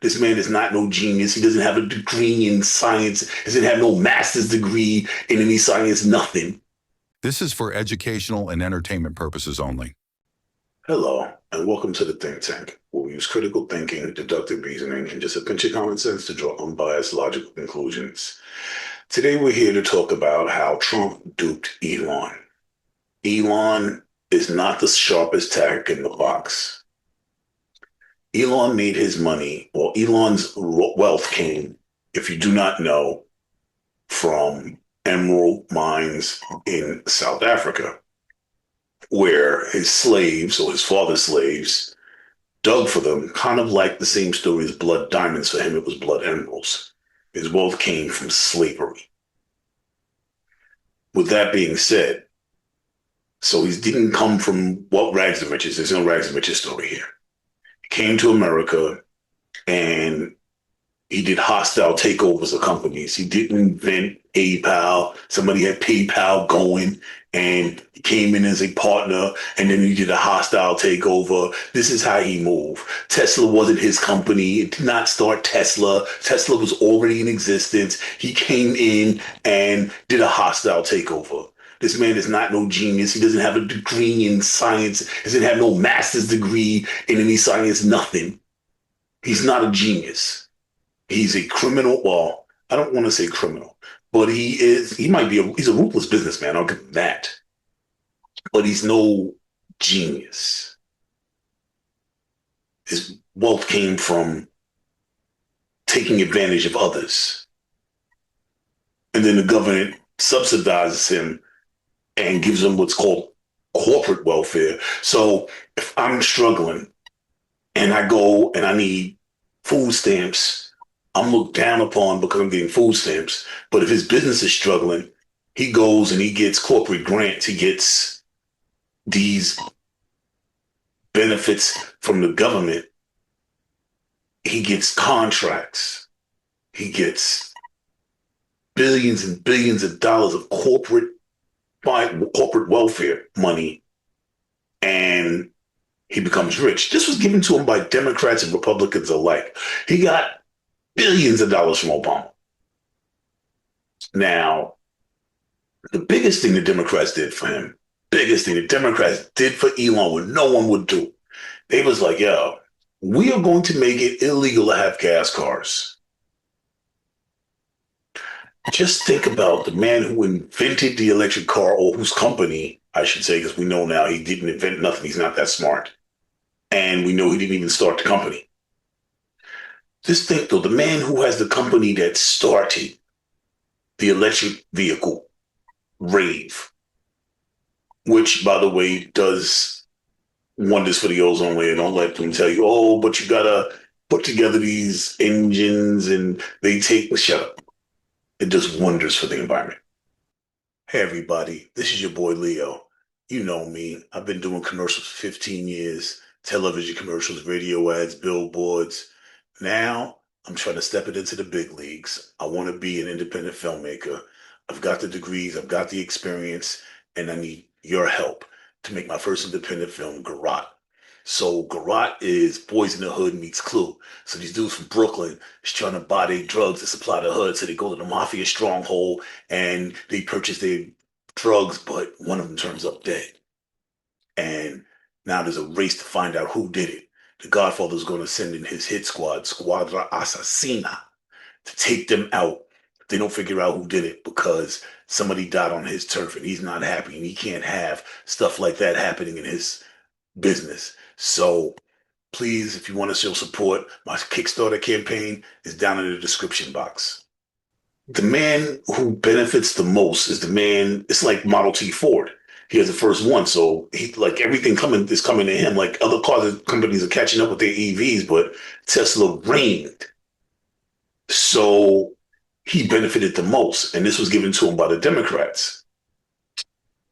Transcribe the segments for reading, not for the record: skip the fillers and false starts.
This man is not no genius. He doesn't have a degree in science. He doesn't have no master's degree in any science, nothing. This is for educational and entertainment purposes only. Hello, and welcome to the Think Tank, where we use critical thinking, deductive reasoning, and just a pinch of common sense to draw unbiased logical conclusions. Today we're here to talk about how Trump duped Elon. Elon is not the sharpest tack in the box. Elon made his money, or Elon's wealth came, if you do not know, from emerald mines in South Africa, where his slaves, or his father's slaves, dug for them, kind of like the same story as blood diamonds. For him, it was blood emeralds. His wealth came from slavery. With that being said, so he didn't come from rags to riches. There's no rags to riches story here. He came to America and he did hostile takeovers of companies. He didn't invent PayPal. Somebody had PayPal going and he came in as a partner and then he did a hostile takeover. This is how he moved. Tesla wasn't his company. It did not start Tesla. Tesla was already in existence. He came in and did a hostile takeover. This man is not no genius. He doesn't have a degree in science. He doesn't have no master's degree in any science, nothing. He's not a genius. He's a criminal. Well, I don't want to say criminal, but he's a ruthless businessman. I'll give him that. But he's no genius. His wealth came from taking advantage of others. And then the government subsidizes him and gives him what's called corporate welfare. So if I'm struggling and I go and I need food stamps, I'm looked down upon because I'm getting food stamps. But if his business is struggling, he goes and he gets corporate grants. He gets these benefits from the government. He gets contracts. He gets billions and billions of dollars of corporate welfare money, and he becomes rich. This was given to him by Democrats and Republicans alike. He got billions of dollars from Obama. Now, the biggest thing the Democrats did for him, biggest thing the Democrats did for Elon, what no one would do, they was like, yo, we are going to make it illegal to have gas cars. Just think about the man who invented the electric car, or whose company, I should say, because we know now he didn't invent nothing. He's not that smart. And we know he didn't even start the company. Just think, though, the man who has the company that started the electric vehicle, Rave, which, by the way, does wonders for the ozone layer. Don't let them tell you, oh, but you got to put together these engines and they take, shut up. It does wonders for the environment. Hey, everybody, this is your boy Leo. You know me. I've been doing commercials for 15 years, television commercials, radio ads, billboards. Now I'm trying to step it into the big leagues. I want to be an independent filmmaker. I've got the degrees, I've got the experience, and I need your help to make my first independent film, Garot. So Garot is Boys in the Hood meets Clue. So these dudes from Brooklyn is trying to buy their drugs to supply the hood. So they go to the mafia stronghold and they purchase their drugs, but one of them turns up dead. And now there's a race to find out who did it. The Godfather's going to send in his hit squad, Squadra Assassina, to take them out. They don't figure out who did it because somebody died on his turf and he's not happy and he can't have stuff like that happening in his business. So please, if you want to show support, my Kickstarter campaign is down in the description box. The man who benefits the most is the man, it's like Model T Ford. He has the first one, so he like everything is coming to him. Like other cars companies are catching up with their EVs, but Tesla reigned. So he benefited the most, and this was given to him by the Democrats.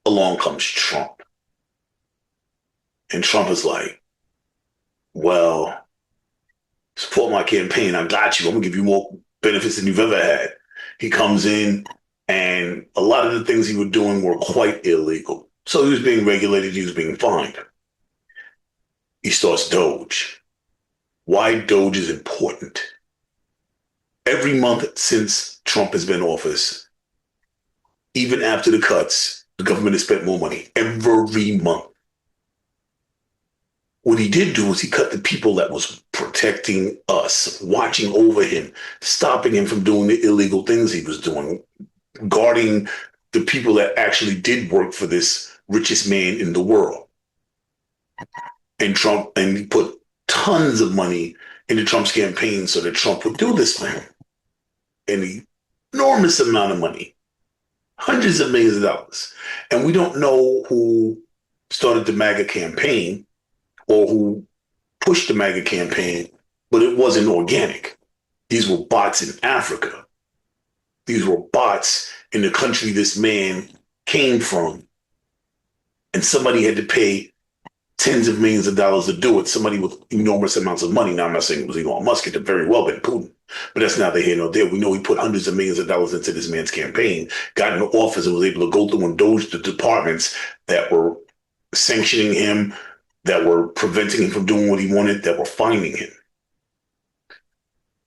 Along comes Trump. And Trump is like, well, support my campaign. I got you. I'm going to give you more benefits than you've ever had. He comes in, and a lot of the things he was doing were quite illegal. So he was being regulated. He was being fined. He starts Doge. why Doge is important. Every month since Trump has been in office, even after the cuts, the government has spent more money every month. What he did do was he cut the people that was protecting us, watching over him, stopping him from doing the illegal things he was doing, guarding the people that actually did work for this richest man in the world. And he put tons of money into Trump's campaign so that Trump would do this for him. An enormous amount of money, hundreds of millions of dollars. And we don't know who started the MAGA campaign or who pushed the MAGA campaign, but it wasn't organic. These were bots in Africa. These were bots in the country this man came from. And somebody had to pay tens of millions of dollars to do it. Somebody with enormous amounts of money. Now, I'm not saying it was Elon Musk. It could very well been Putin. But that's neither here nor there. We know he put hundreds of millions of dollars into this man's campaign, got into office and was able to go through and doge the departments that were sanctioning him, that were preventing him from doing what he wanted, that were finding him.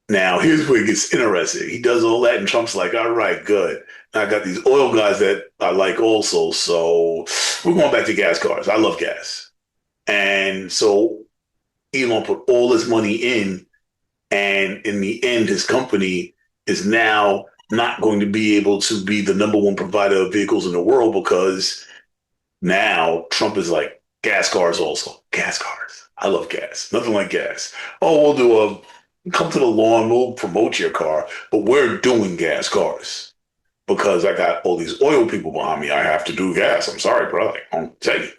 Now, here's where it gets interesting. He does all that, and Trump's like, all right, good. Now, I got these oil guys that I like also, so we're going back to gas cars. I love gas. And so Elon put all his money in, and in the end, his company is now not going to be able to be the number one provider of vehicles in the world because now Trump is like, gas cars also. Gas cars. I love gas. Nothing like gas. Oh, come to the lawn, we'll promote your car, but we're doing gas cars because I got all these oil people behind me. I have to do gas. I'm sorry, bro. I'll tell you.